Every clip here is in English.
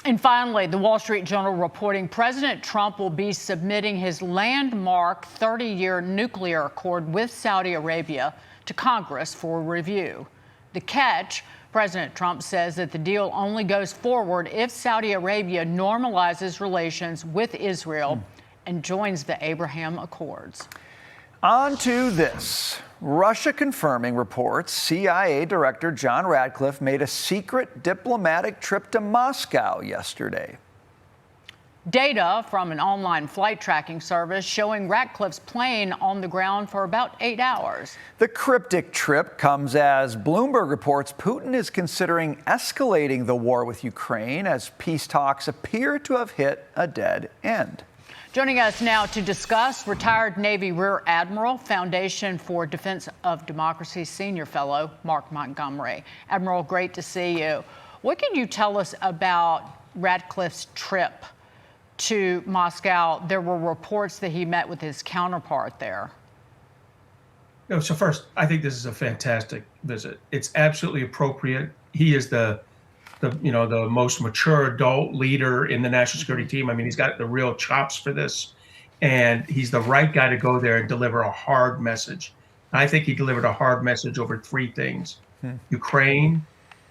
And finally, the Wall Street Journal reporting President Trump will be submitting his landmark 30-year nuclear accord with Saudi Arabia to Congress for review. The catch, President Trump says that the deal only goes forward if Saudi Arabia normalizes relations with Israel and joins the Abraham Accords. On to this. Russia confirming reports CIA Director John Ratcliffe made a secret diplomatic trip to Moscow yesterday. Data from an online flight tracking service showing Ratcliffe's plane on the ground for about 8 hours. The cryptic trip comes as Bloomberg reports Putin is considering escalating the war with Ukraine as peace talks appear to have hit a dead end. Joining us now to discuss, retired Navy Rear Admiral, Foundation for Defense of Democracy Senior Fellow, Mark Montgomery. Admiral, great to see you. What can you tell us about Ratcliffe's trip to Moscow? There were reports that he met with his counterpart there. So first, I think this is a fantastic visit. It's absolutely appropriate. He is the most mature adult leader in the national security team. I mean, he's got the real chops for this, and he's the right guy to go there and deliver a hard message. And I think he delivered a hard message over three things: Ukraine,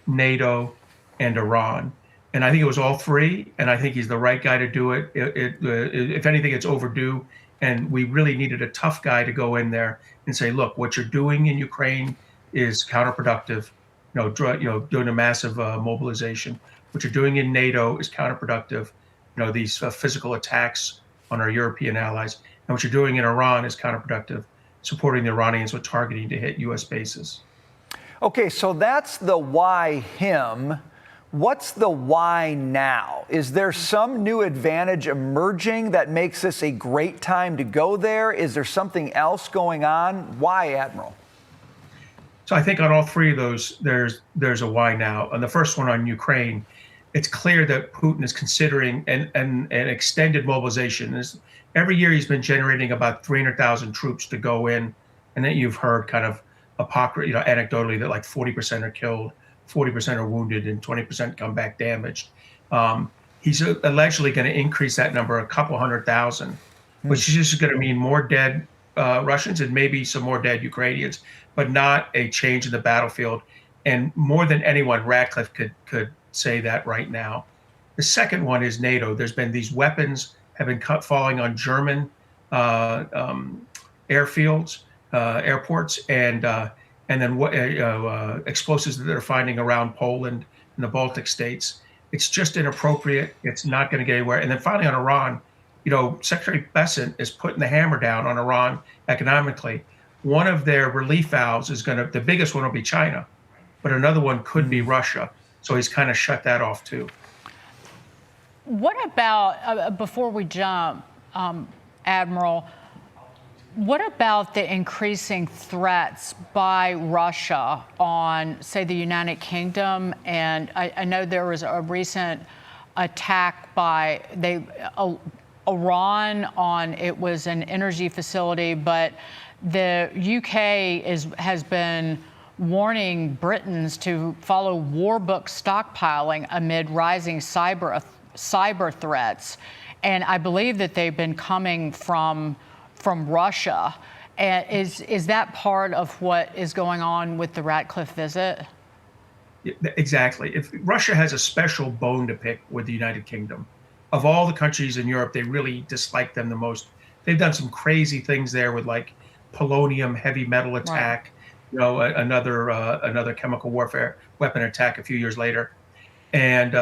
NATO, and Iran. And I think it was all three, and I think he's the right guy to do it. If anything, it's overdue, and we really needed a tough guy to go in there and say, look, what you're doing in Ukraine is counterproductive. Doing a massive mobilization. What you're doing in NATO is counterproductive. These physical attacks on our European allies. And what you're doing in Iran is counterproductive, supporting the Iranians with targeting to hit U.S. bases. Okay, so that's the why him. What's the why now? Is there some new advantage emerging that makes this a great time to go there? Is there something else going on? Why, Admiral? So I think on all three of those, there's a why now. On the first one on Ukraine, it's clear that Putin is considering an extended mobilization. Every year he's been generating about 300,000 troops to go in, and then you've heard kind of anecdotally that like 40% are killed, 40% are wounded, and 20% come back damaged. He's allegedly going to increase that number a couple 100,000, which is just going to mean more dead Russians and maybe some more dead Ukrainians, but not a change in the battlefield. And more than anyone, Ratcliffe could say that right now. The second one is NATO. There's been these weapons have been falling on German airfields, airports, and then explosives that they're finding around Poland and the Baltic states. It's just inappropriate. It's not going to get anywhere. And then finally on Iran, Secretary Bessent is putting the hammer down on Iran economically. One of their relief valves is the biggest one will be China, but another one could be Russia. So he's kind of shut that off too. What about, before we jump, Admiral, what about the increasing threats by Russia on, say, the United Kingdom? And I know there was a recent attack by Iran on, it was an energy facility, but the UK has been warning Britons to follow war book stockpiling amid rising cyber threats. And I believe that they've been coming from Russia. And is that part of what is going on with the Ratcliffe visit? Exactly. If Russia has a special bone to pick with the United Kingdom. Of all the countries in Europe, they really dislike them the most. They've done some crazy things there with like polonium heavy metal attack, right. Another chemical warfare weapon attack a few years later, and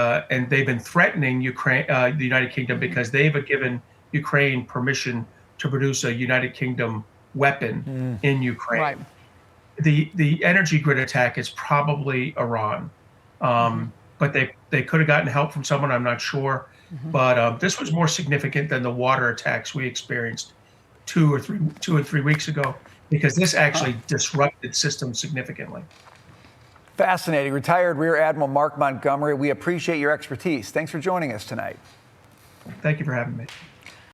they've been threatening Ukraine, the United Kingdom, because they've given Ukraine permission to produce a United Kingdom weapon in Ukraine. Right. The energy grid attack is probably Iran, but they could have gotten help from someone. I'm not sure. But this was more significant than the water attacks we experienced 2 or 3 weeks ago, because this actually disrupted systems significantly. Fascinating. Retired Rear Admiral Mark Montgomery, we appreciate your expertise. Thanks for joining us tonight. Thank you for having me.